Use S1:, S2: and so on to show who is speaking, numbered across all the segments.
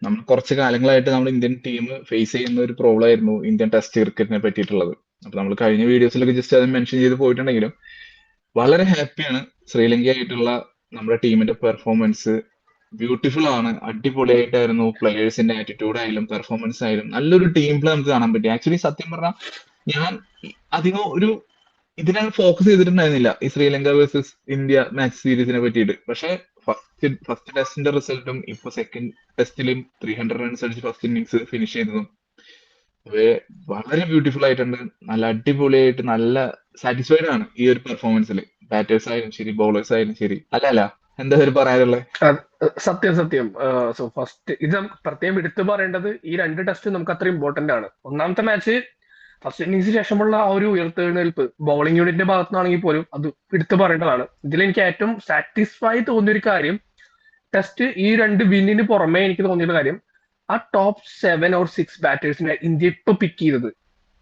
S1: നമ്മൾ കുറച്ച് കാലങ്ങളായിട്ട് നമ്മൾ ഇന്ത്യൻ ടീം ഫേസ് ചെയ്യുന്ന ഒരു പ്രോബ്ലം ആയിരുന്നു ഇന്ത്യൻ ടെസ്റ്റ് ക്രിക്കറ്റിനെ പറ്റിയിട്ടുള്ളത്. അപ്പൊ നമ്മൾ കഴിഞ്ഞ വീഡിയോസിലൊക്കെ ജസ്റ്റ് അത് മെൻഷൻ ചെയ്ത് പോയിട്ടുണ്ടെങ്കിലും വളരെ ഹാപ്പിയാണ് ശ്രീലങ്കയായിട്ടുള്ള നമ്മുടെ ടീമിന്റെ പെർഫോമൻസ്. ബ്യൂട്ടിഫുൾ ആണ്, അടിപൊളിയായിട്ടായിരുന്നു. പ്ലെയേഴ്സിന്റെ ആറ്റിറ്റ്യൂഡ് ആയാലും പെർഫോമൻസ് ആയാലും നല്ലൊരു ടീം പ്ലേ നമുക്ക് കാണാൻ പറ്റി. ആക്ച്വലി സത്യം പറഞ്ഞാൽ ഞാൻ അധികം ഒരു ഇതിനകം ഫോക്കസ് ചെയ്തിട്ടുണ്ടായിരുന്നില്ല ഈ ശ്രീലങ്ക വേഴ്സസ് ഇന്ത്യ മാച്ച് സീരീസിനെ പറ്റിയിട്ട്. പക്ഷെ ഫസ്റ്റ് ടെസ്റ്റിന്റെ റിസൾട്ടും ഇപ്പൊ സെക്കൻഡ് ടെസ്റ്റിലും 300 റൺസ് അടിച്ച് ഫസ്റ്റ് ഇന്നിങ്സ് ഫിനിഷ് ചെയ്തതും വളരെ ബ്യൂട്ടിഫുൾ ആയിട്ടുണ്ട്. നല്ല അടിപൊളിയായിട്ട് നല്ല സാറ്റിസ്ഫൈഡ് ആണ് ഈ ഒരു പെർഫോമൻസിൽ. ബാറ്റേഴ്സ് ആയാലും ശരി, ബൗളേഴ്സ് ആയാലും ശരി. അല്ല എന്താ ഒരു പറയാനുള്ളത്?
S2: സത്യം സത്യം. സോ ഫസ്റ്റ് ഇത് നമുക്ക് പ്രത്യേകം എടുത്തു പറയേണ്ടത് ഈ രണ്ട് ടെസ്റ്റ് നമുക്ക് അത്ര ഇമ്പോർട്ടന്റ് ആണ്. ഒന്നാമത്തെ മാച്ച് ഫസ്റ്റ് ഇന്നിംഗ്സിന് ശേഷമുള്ള ആ ഒരു ഉയർത്തെഴുന്നേൽപ്പ് ബൗളിംഗ് യൂണിറ്റിന്റെ ഭാഗത്തുനിന്നാണെങ്കിൽ പോലും അത് എടുത്തു പറയേണ്ടതാണ്. ഇതിൽ എനിക്ക് ഏറ്റവും സാറ്റിസ്ഫൈ തോന്നിയൊരു കാര്യം ടെസ്റ്റ് ഈ രണ്ട് വിന്നിന് പുറമെ എനിക്ക് തോന്നിയൊരു കാര്യം ആ ടോപ്പ് 7 or 6 ബാറ്റേഴ്സിനെ ഇന്ത്യ ഇപ്പൊ പിക്ക് ചെയ്തത്.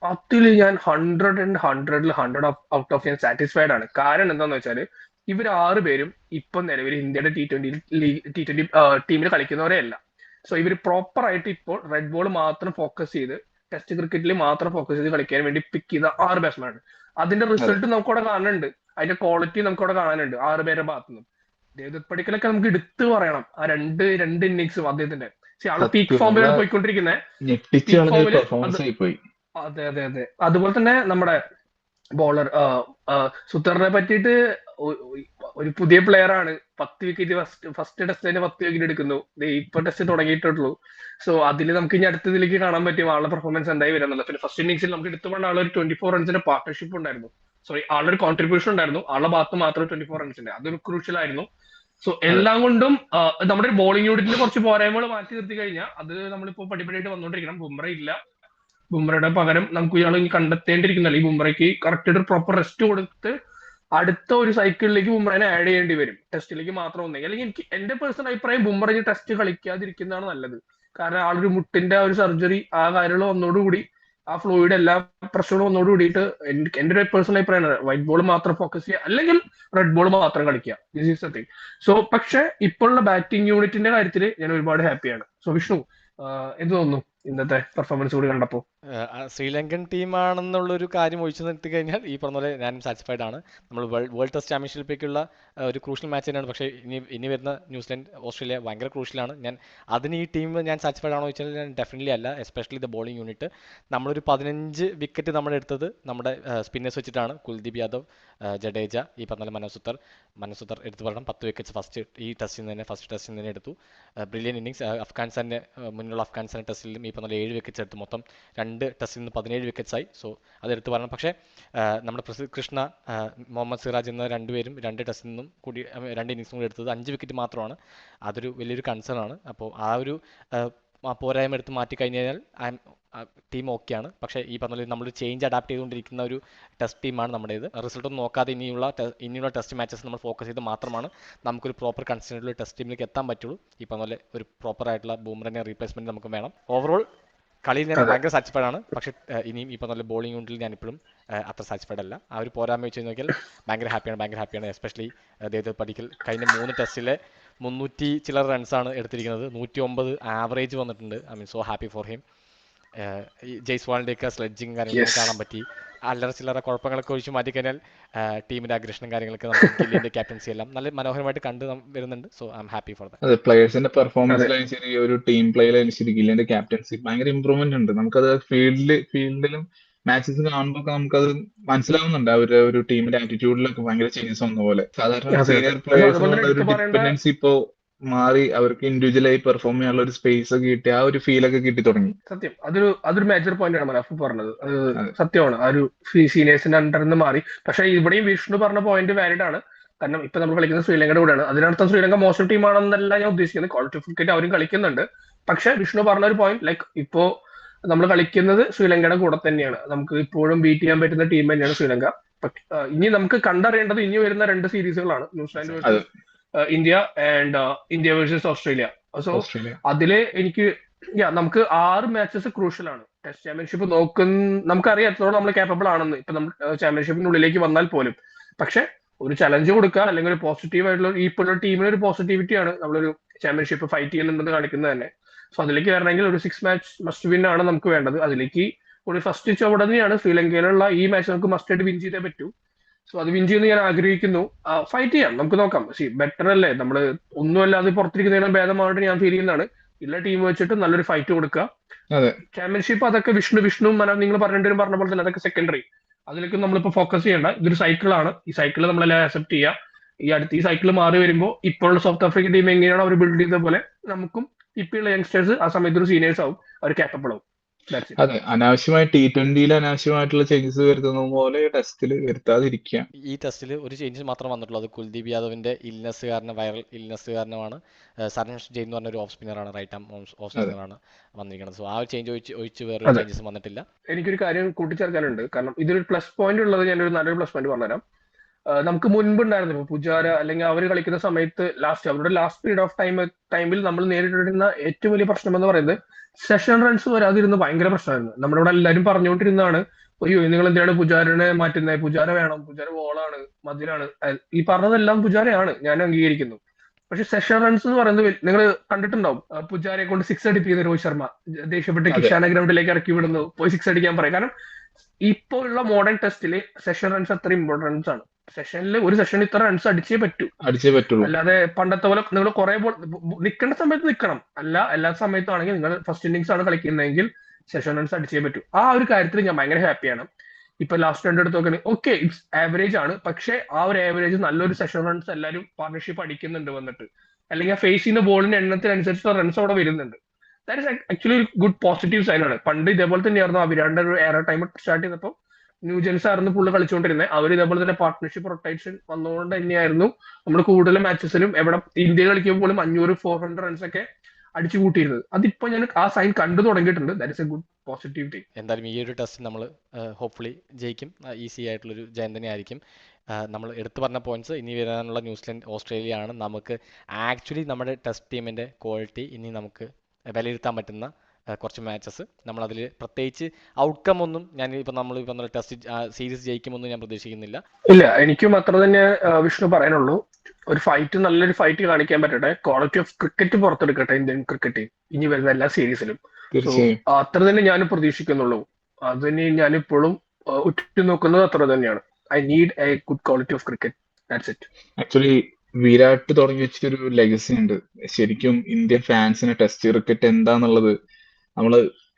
S2: അതിൽ ഞാൻ 100 ഔട്ട് ഓഫ് ഞാൻ സാറ്റിസ്ഫൈഡ് ആണ്. കാരണം എന്താന്ന് വെച്ചാൽ ഇവർ 6 പേരും ഇപ്പൊ നിലവിൽ ഇന്ത്യയുടെ T20 ടീമിൽ കളിക്കുന്നവരെ അല്ല. സോ ഇവർ പ്രോപ്പർ ആയിട്ട് ഇപ്പോൾ റെഡ് ബോൾ മാത്രം ഫോക്കസ് ചെയ്ത് ടെസ്റ്റ് ക്രിക്കറ്റിൽ മാത്രം ഫോക്കസ് ചെയ്ത് കളിക്കാൻ വേണ്ടി പിക്ക് ചെയ്ത 6 ബാറ്റ്സ്മാനാണ്. അതിന്റെ റിസൾട്ട് നമുക്കവിടെ കാണുന്നുണ്ട്, അതിന്റെ ക്വാളിറ്റി നമുക്കവിടെ കാണാനുണ്ട് 6 പേരുടെ ഭാഗത്തുനിന്നും. ദേവദത്ത് പടിക്കലൊക്കെ നമുക്ക് എടുത്തു പറയണം ആ രണ്ട് ഇന്നിങ്സും അദ്ദേഹത്തിന്റെ. ആള് പീക്ക് ഫോമിലാണ് പോയിക്കൊണ്ടിരിക്കുന്നത്. പീക്ക് ഫോമില് അതെ അതെ അതെ. അതുപോലെ തന്നെ നമ്മുടെ ബോളർ സുത്തറിനെ പറ്റിയിട്ട് ഒരു പുതിയ പ്ലെയർ ആണ്. 10 വിക്കറ്റ് ഫസ്റ്റ് ടെസ്റ്റ് തന്നെ 10 വിക്കറ്റ് എടുക്കുന്നു. ഇപ്പൊ ടെസ്റ്റ് തുടങ്ങിയിട്ടുള്ളൂ. സോ അതിൽ നമുക്ക് ഇനി അടുത്തതിലേക്ക് കാണാൻ പറ്റും ആളുടെ പെർഫോമൻസ് എന്തായി വരുന്നത്. പിന്നെ ഫസ്റ്റ് ഇന്നിംഗ്സിൽ നമുക്ക് എടുത്തു പറഞ്ഞ ആളൊരു 24 റൺസിന്റെ പാർട്ണർഷിപ്പ് ഉണ്ടായിരുന്നു. സോറി, ആളൊരു കോൺട്രിബ്യൂഷൻ ഉണ്ടായിരുന്നു. ആളുടെ ഭാഗത്ത് മാത്രം 24 റൺസിന്റെ, അതൊരു ക്രൂഷ്യൽ ആയിരുന്നു. സോ എല്ലാം കൊണ്ടും നമ്മുടെ ഒരു ബോളിംഗ് യൂണിറ്റിന് കുറച്ച് പോരായ്മകൾ മാറ്റി നിർത്തി കഴിഞ്ഞാൽ അത് നമ്മളിപ്പോ പടിപടിയായിട്ട് വന്നുകൊണ്ടിരിക്കണം. ബുംറ ഇല്ല, ബുംറയുടെ പകരം നമുക്ക് ഇയാൾ ഇനി കണ്ടെത്തേണ്ടിയിരിക്കുന്നല്ല. ഈ ബുംറയ്ക്ക് കറക്റ്റ് ഒരു പ്രോപ്പർ റെസ്റ്റ് കൊടുത്ത് അടുത്ത ഒരു സൈക്കിളിലേക്ക് ബുംറനെ ആഡ് ചെയ്യേണ്ടി വരും. ടെസ്റ്റിലേക്ക് മാത്രം ഒന്നെങ്കിൽ, അല്ലെങ്കിൽ എനിക്ക് എന്റെ പേഴ്സണൽ അഭിപ്രായം ബുംറ ഈ ടെസ്റ്റ് കളിക്കാതിരിക്കുന്നതാണ് നല്ലത്. കാരണം ആളൊരു മുട്ടിന്റെ ഒരു സർജറി ആ കാര്യങ്ങൾ വന്നോടുകൂടി ആ ഫ്ലൂയിഡ് എല്ലാ പ്രശ്നങ്ങളും വന്നോട് കൂടിയിട്ട് എന്റെ ഒരു പേഴ്സണൽ അഭിപ്രായമാണ് വൈറ്റ് ബോൾ മാത്രം ഫോക്കസ് ചെയ്യുക, അല്ലെങ്കിൽ റെഡ് ബോൾ മാത്രം കളിക്കുക. This is the thing. So പക്ഷെ ഇപ്പോഴുള്ള ബാറ്റിംഗ് യൂണിറ്റിന്റെ കാര്യത്തിൽ ഞാൻ ഒരുപാട് ഹാപ്പിയാണ്. സോ വിഷ്ണു, എന്ത് തോന്നുന്നു ഇന്നത്തെ പെർഫോമൻസ് കൂടി കണ്ടപ്പോൾ?
S3: ശ്രീലങ്കൻ ടീമാണെന്നുള്ളൊരു കാര്യം ഒഴിച്ചു നിർത്തി കഴിഞ്ഞാൽ ഈ പറഞ്ഞ പോലെ ഞാനും സാറ്റിസ്ഫൈഡ് ആണ്. നമ്മൾ വേൾഡ് ടെസ്റ്റ് ചാമ്പ്യൻഷിപ്പിലേക്കുള്ള ഒരു ക്രൂഷ്യൽ മാച്ച് തന്നെയാണ്. പക്ഷേ ഇനി വരുന്ന ന്യൂസിലൻഡ് ഓസ്ട്രേലിയ ഭയങ്കര ക്രൂഷ്യലാണ്. അതിന് ഈ ടീം ഞാൻ സാറ്റിസ്ഫൈഡ് ആണോ ചോദിച്ചാൽ ഞാൻ ഡെഫിനറ്റ്ലി അല്ല. Especially the bowling unit. നമ്മളൊരു 15 വിക്കറ്റ് നമ്മൾ എടുത്തത് നമ്മുടെ സ്പിന്നേഴ്സ് വെച്ചിട്ടാണ്. കുൽദീപ് യാദവ്, ജഡേജ, ഈ പറഞ്ഞ മനസുത്തർ എടുത്തു പറയണം. 10 വിക്കറ്റ്സ് ഫസ്റ്റ് ടെസ്റ്റിൽ തന്നെ എടുത്തു. Brilliant innings. മുന്നിലുള്ള അഫ്ഗാനിസ്ഥാൻ ടെസ്റ്റിലും ഈ പറഞ്ഞ 7 വിക്കറ്റ്സ് എടുത്തു. മൊത്തം 2 ടെസ്റ്റിൽ നിന്ന് 17 വിക്കറ്റ്സ് ആയി. സോ അത് എടുത്തു പറയണം. പക്ഷേ നമ്മുടെ പ്രസിദ്ധ് കൃഷ്ണ, മുഹമ്മദ് സിറാജ് എന്ന രണ്ടുപേരും 2 ടെസ്റ്റിൽ നിന്നും കൂടി 2 ഇന്നിങ്സും കൂടി എടുത്തത് 5 വിക്കറ്റ് മാത്രമാണ്. അതൊരു വലിയൊരു കൺസേൺ ആണ്. അപ്പോൾ ആ ഒരു പോരായ്മ എടുത്ത് മാറ്റി കഴിഞ്ഞ് കഴിഞ്ഞാൽ ടീം ഓക്കെയാണ്. പക്ഷേ ഈ പറഞ്ഞ നമ്മൾ ചേഞ്ച് അഡാപ്റ്റ് ചെയ്തുകൊണ്ടിരിക്കുന്ന ഒരു ടെസ്റ്റ് ടീമാണ് നമ്മുടേത്. റിസൾട്ട് ഒന്നും നോക്കാതെ ഇനിയുള്ള ടെസ്റ്റ് മാച്ചസ് നമ്മൾ ഫോക്കസ് ചെയ്ത് മാത്രമാണ് നമുക്കൊരു പ്രോപ്പർ കൺസിസ്റ്റൻ്റ് ടെസ്റ്റ് ടീമിലേക്ക് എത്താൻ പറ്റുള്ളൂ. ഈ പറഞ്ഞ പോലെ ഒരു പ്രോപ്പർ ആയിട്ടുള്ള ബൂമറിനെ റീപ്ലേസ്മെന്റ് നമുക്ക് വേണം. ഓവറോൾ കളിയിൽ ഞാൻ ഭയങ്കര സാറ്റിസ്ഫൈഡ് ആണ്. പക്ഷേ ഇനിയും ഈ പറഞ്ഞ ബോളിംഗ് യൂണിറ്റിൽ ഞാൻ ഇപ്പോഴും അത്ര സാറ്റിസ്ഫൈഡ് അല്ല. ആ ഒരു പോരായ്മ വെച്ച് നോക്കിയാൽ ഭയങ്കര ഹാപ്പിയാണ്. എസ്പെഷ്യലി ദേവദത്ത് പടിക്കൽ കഴിഞ്ഞ 3 ടെസ്റ്റിലെ 300 ചില്ലറ റൺസാണ് എടുത്തിരിക്കുന്നത്. 109 ആവറേജ് വന്നിട്ടുണ്ട്. I mean so happy for him. ജയ്സ്വാളിൻ്റെയൊക്കെ സ്ലെഡ്ജിങ് കാര്യങ്ങളൊക്കെ കാണാൻ പറ്റി. അല്ലറ ചില്ലറ കുഴപ്പങ്ങളൊക്കെ ഒഴിച്ച് മാറ്റിക്കഴിഞ്ഞാൽ ടീമിന്റെ അഗ്രഷനും കാര്യങ്ങളൊക്കെ നമുക്ക് ഗില്ലിന്റെ ക്യാപ്റ്റൻസി എല്ലാം നല്ല മനോഹരമായിട്ട് കണ്ട് വരുന്നുണ്ട്. So I am happy for that.
S1: അതെ, പ്ലേയേഴ്സിന്റെ പെർഫോമൻസിലായാലും ശരി, ഒരു ടീം പ്ലേയിലായാലും ശരി, ഗില്ലിന്റെ ക്യാപ്റ്റൻസി ഭയങ്കര ഇമ്പ്രൂവ്മെന്റ് ഉണ്ട്. നമുക്കത് ഫീൽഡിലും മാച്ചസ് കാണുമ്പോൾ നമുക്കത് മനസ്സിലാവുന്നുണ്ട്. അവരുടെ ഒരു ടീമിന്റെ ആറ്റിറ്റ്യൂഡിലൊക്കെ ഭയങ്കര ചേഞ്ചസ് വന്ന പോലെ. സാധാരണ സീനിയർ പ്ലേയേഴ്സിനുള്ള ഒരു ഡിപ്പെൻഡൻസി ഇപ്പോ മാറി അവർക്ക് ഇൻഡിവിജ്വലായി പെർഫോം ചെയ്യാനുള്ള ഒരു സ്പേസ് ഒക്കെ കിട്ടി, ആ ഒരു ഫീൽ ഒക്കെ കിട്ടി തുടങ്ങി.
S2: സത്യം, അതൊരു മേജർ പോയിന്റ് ആണ് മനാഫ് പറഞ്ഞത്. അത് സത്യമാണ്. ആ ഒരു സീനിയേഴ്സിന്റെ അണ്ടറിൽ നിന്ന് മാറി. പക്ഷെ ഇവിടെയും വിഷ്ണു പറഞ്ഞ പോയിന്റ് വാലിഡ് ആണ്. കാരണം ഇപ്പൊ നമ്മൾ കളിക്കുന്നത് ശ്രീലങ്കയുടെ കൂടെയാണ്. അതിനർത്ഥം ശ്രീലങ്ക മോശം ടീമാണെന്നല്ല ഞാൻ ഉദ്ദേശിക്കുന്നത്. ക്വാളിറ്റി ക്രിക്കറ്റ് അവരും കളിക്കുന്നുണ്ട്. പക്ഷെ വിഷ്ണു പറഞ്ഞ ഒരു പോയിന്റ്, ലൈക്ക് ഇപ്പോ നമ്മൾ കളിക്കുന്നത് ശ്രീലങ്കയുടെ കൂടെ തന്നെയാണ്. നമുക്ക് ഇപ്പോഴും ബീറ്റ് ചെയ്യാൻ പറ്റുന്ന ടീം തന്നെയാണ് ശ്രീലങ്ക. ഇനി നമുക്ക് കണ്ടറിയേണ്ടത് ഇനി വരുന്ന 2 സീരീസുകളാണ്, New Zealand versus India and India versus Australia. So അതില് എനിക്ക് നമുക്ക് 6 മാച്ചസ് ക്രൂഷ്യൽ ആണ്. ടെസ്റ്റ് ചാമ്പ്യൻഷിപ്പ് നമുക്കറിയാം എത്രത്തോളം നമ്മൾ കേപ്പബിൾ ആണെന്ന്. ഇപ്പൊ നമ്മൾ ചാമ്പ്യൻഷിപ്പിനുള്ളിലേക്ക് വന്നാൽ പോലും. പക്ഷെ ഒരു ചലഞ്ച് കൊടുക്കുക, അല്ലെങ്കിൽ ഒരു പോസിറ്റീവ് ആയിട്ടുള്ള ഇപ്പോഴുള്ള ടീമിന് ഒരു പോസിറ്റിവിറ്റിയാണ് നമ്മളൊരു ചാമ്പ്യൻഷിപ്പ് ഫൈറ്റ് ചെയ്യുന്നുണ്ടെന്ന് കാണിക്കുന്നത് തന്നെ. സോ അതിലേക്ക് വരണമെങ്കിൽ ഒരു 6 മാച്ച് മസ്റ്റ് വിൻ ആണ് നമുക്ക് വേണ്ടത്. അതിലേക്ക് ഒരു ഫസ്റ്റ് ചുവട് തന്നെയാണ് ശ്രീലങ്കയിലുള്ള ഈ മാച്ച്. നമുക്ക് മസ്റ്റ് ആയിട്ട് വിൻ ചെയ്തേ പറ്റൂ. സോ അത് വിൻ ചെയ്യുന്ന ഞാൻ ആഗ്രഹിക്കുന്നു. ഫൈറ്റ് ചെയ്യാം, നമുക്ക് നോക്കാം. ബെറ്റർ അല്ലേ, നമ്മള് ഒന്നുമല്ലാതെ പുറത്തിരിക്കുന്നതിനും ഭേദമായിട്ട് ഞാൻ ഫീൽ ചെയ്യുന്നതാണ്. ഉള്ള ടീം വെച്ചിട്ട് നല്ലൊരു ഫൈറ്റ് കൊടുക്കുക.
S1: അതെ
S2: ചാമ്പ്യൻഷിപ്പ് അതൊക്കെ വിഷ്ണു നിങ്ങൾ പറഞ്ഞ പോലെ തന്നെ അതൊക്കെ സെക്കൻഡറി. അതിലേക്ക് നമ്മളിപ്പോ ഫോക്കസ് ചെയ്യേണ്ട. ഇതൊരു സൈക്കിളാണ്. ഈ സൈക്കിൾ നമ്മളെല്ലാം അക്സെപ്റ്റ് ചെയ്യുക. ഈ സൈക്കിൾ മാറി വരുമ്പോൾ ഇപ്പോഴുള്ള സൗത്ത് ആഫ്രിക്കൻ ടീം എങ്ങനെയാണ് അവർ ബിൽഡ് ചെയ്ത പോലെ നമുക്കും ഇപ്പോഴുള്ള യങ്സ്റ്റേഴ്സ് ആ സമയത്ത് ഒരു സീനിയേഴ്സ് ആവും, അവർ ക്യാപ്പബിൾ ആവും. That's it.
S1: അതെ, അനാവശ്യമായി T20 അനാവശ്യമായിട്ടുള്ള ചേഞ്ചസ് വരുത്തുന്ന പോലെ ടെസ്റ്റിൽ വരുത്താതിരിക്കുക.
S3: ഈ ടെസ്റ്റിൽ ഒരു ചേഞ്ച് മാത്രം വന്നിട്ടുള്ളൂ. അത് കുൽദീപ് യാദവിന്റെ ഇൽനെസ് കാരണം, വൈറൽ ഇൽനെസ് കാരണമാണ്. സരൺഷ് ജെയിൻ എന്ന് പറഞ്ഞ ഒരു ഓഫ് സ്പിന്നറാണ്, റൈറ്റ് ആം ഓഫ് സ്പിന്നറാണ് വന്നിരിക്കുന്നത്. സോ ആ ഒരു ചേഞ്ച് ഒഴിച്ച് വേറെ
S2: അതെ.
S3: ചേഞ്ചസ് വന്നിട്ടില്ല.
S2: എനിക്കൊരു കാര്യം കൂട്ടിച്ചേർക്കാനുണ്ട്. കാരണം ഇതൊരു പ്ലസ് പോയിന്റ് ഉള്ളത്, ഞാനൊരു നല്ലൊരു പ്ലസ് പോയിന്റ് പറഞ്ഞുതരാം. നമുക്ക് മുൻപ് ഉണ്ടായിരുന്നു പുജാര അല്ലെങ്കിൽ അവർ കളിക്കുന്ന സമയത്ത് അവരുടെ ലാസ്റ്റ് പീരീഡ് ഓഫ് ടൈമിൽ നമ്മൾ നേരിട്ടിരുന്ന ഏറ്റവും വലിയ പ്രശ്നം എന്ന് പറയുന്നത് സെഷൻ റൺസ് വരാതിരുന്ന ഭയങ്കര പ്രശ്നമായിരുന്നു. നമ്മുടെ ഇവിടെ എല്ലാവരും പറഞ്ഞുകൊണ്ടിരുന്നതാണ്, അയ്യോ നിങ്ങൾ എന്തിനാണ് പുജാരനെ മാറ്റുന്നത്, പുജാര വേണം, പുജാര ബോളാണ്, മതിലാണ്. ഈ പറഞ്ഞതെല്ലാം പുജാരയാണ്, ഞാൻ അംഗീകരിക്കുന്നു. പക്ഷെ സെഷൻ റൺസ് എന്ന് പറയുന്നത് നിങ്ങൾ കണ്ടിട്ടുണ്ടാവും. പുജാരയെ കൊണ്ട് 6 അടിപ്പിക്കുന്ന രോഹിത് ശർമ്മ ദേഷ്യപ്പെട്ട്
S1: അതെ.
S2: കിഷാന ഗ്രൗണ്ടിലേക്ക് ഇറക്കി വിടുന്നു, പോയി 6 അടിക്കാൻ പറയും. കാരണം ഇപ്പോൾ ഉള്ള മോഡേൺ ടെസ്റ്റില് സെഷൻ റൺസ് അത്ര ഇമ്പോർട്ടൻസ് ആണ്. സെഷനിൽ ഒരു സെഷൻ ഇത്ര റൺസ് അടിച്ചേ പറ്റുള്ളൂ. അല്ലാതെ പണ്ടത്തെ പോലെ നിങ്ങൾ കുറെ ബോൾ നിൽക്കേണ്ട സമയത്ത് നിൽക്കണം, അല്ല എല്ലാ സമയത്തും ആണെങ്കിൽ നിങ്ങൾ ഫസ്റ്റ് ഇന്നിങ്സ് ആണ് കളിക്കുന്നതെങ്കിൽ സെഷൻ റൺസ് അടിച്ചേ പറ്റൂ. ആ ഒരു കാര്യത്തിൽ ഞാൻ ഭയങ്കര ഹാപ്പിയാണ്. ഇപ്പൊ ലാസ്റ്റ് 2 എടുത്ത് നോക്കണേ, ഓക്കെ ഇറ്റ്സ് ആവറേജ് ആണ്, പക്ഷെ ആ ഒരു ആവറേജ് നല്ലൊരു സെഷൻ റൺസ് എല്ലാവരും പാർട്ണർഷിപ്പ് അടിക്കുന്നുണ്ട് വന്നിട്ട്, അല്ലെങ്കിൽ ആ ഫേസ് ചെയ്യുന്ന ബോളിന്റെ എണ്ണത്തിനനുസരിച്ച് റൺസ് അവിടെ വരുന്നുണ്ട്. ദാറ്റ് ഇസ് ആക്ച്വലി ഒരു ഗുഡ് പോസിറ്റീവ് സൈൻ ആണ്. പണ്ട് ഇതേപോലെ തന്നെയായിരുന്നു വിരാടിന്റെ ഒരു എയർ ടൈം സ്റ്റാർട്ട് ചെയ്തപ്പോൾ ന്യൂജൻസ് ആയിരുന്നു പുള്ളി കളിച്ചുകൊണ്ടിരുന്നത്. അവർ ഇതേപോലെ തന്നെ പാർട്ട്ണർഷിപ്പ് റൊട്ടേഷൻ വന്നുകൊണ്ട് തന്നെയായിരുന്നു നമ്മൾ കൂടുതൽ മാച്ചസിലും എവിടെ ഇന്ത്യ കളിക്കുമ്പോൾ പോലും 500-400 റൺസ് ഒക്കെ അടിച്ചു കൂട്ടിയിരുന്നത്. അതിപ്പോ ഞാൻ ആ സൈൻ കണ്ടു തുടങ്ങിയിട്ടുണ്ട്. That is A good positive thing.
S3: എന്തായാലും ഈ ഒരു ടെസ്റ്റ് നമ്മൾ ഹോപ്പ്ഫുള്ളി ജയിക്കും. ഈസി ആയിട്ടുള്ളൊരു ജയം തന്നെ ആയിരിക്കും. നമ്മൾ എടുത്തു പറഞ്ഞ പോയിന്റ്സ്, ഇനി വരാനുള്ള ന്യൂസിലൻഡ് ഓസ്ട്രേലിയ ആണ്. നമുക്ക് ആക്ച്വലി നമ്മുടെ ടെസ്റ്റ് ടീമിൻ്റെ ക്വാളിറ്റി ഇനി നമുക്ക് വിലയിരുത്താൻ പറ്റുന്ന കുറച്ച് മാച്ചസ്. നമ്മളതിൽ പ്രത്യേകിച്ച് ഔട്ട്കം ഒന്നും നമ്മൾ ടെസ്റ്റ് സീരീസ് ജയിക്കുമെന്ന് ഞാൻ പ്രതീക്ഷിക്കുന്നില്ല.
S2: ഇല്ല, എനിക്കും അത്ര തന്നെ വിഷ്ണു പറയാനുള്ളൂ. ഒരു ഫൈറ്റ്, നല്ലൊരു ഫൈറ്റ് കാണിക്കാൻ പറ്റട്ടെ, ക്വാളിറ്റി ഓഫ് ക്രിക്കറ്റ് പുറത്തെടുക്കട്ടെ ഇന്ത്യൻ ക്രിക്കറ്റ് ഇനി വരുന്ന എല്ലാ സീരീസിലും. അത്ര തന്നെ ഞാൻ പ്രതീക്ഷിക്കുന്നുള്ളൂ. അത് തന്നെ ഞാനിപ്പോഴും ഉറ്റുനോക്കുന്നത് അത്ര തന്നെയാണ്. I need A good quality of cricket. That's it.
S1: Actually Virat തുടങ്ങി വെച്ചൊരു ലെഗസി ഉണ്ട്. ശരിക്കും ഇന്ത്യൻ ഫാൻസിന് ടെസ്റ്റ് ക്രിക്കറ്റ് എന്താന്നുള്ളത് നമ്മൾ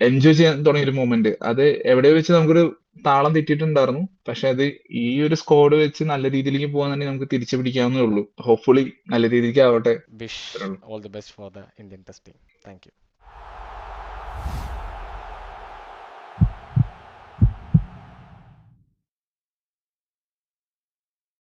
S1: എൻജോയ് ചെയ്യാൻ തുടങ്ങിയൊരു മൊമെന്റ്. അത് എവിടെ വെച്ച് നമുക്കൊരു താളം തെറ്റിയിട്ടുണ്ടായിരുന്നു. പക്ഷെ അത് ഈ ഒരു സ്ക്വാഡ് വെച്ച് നല്ല രീതിയിലേക്ക് പോകാൻ തന്നെ നമുക്ക് തിരിച്ചു പിടിക്കാവുന്നേ ഉള്ളൂ. ഹോപ്പ്ഫുള്ളി നല്ല രീതിക്ക് ആവട്ടെ.
S3: Wish all the best for the Indian test team. Thank you.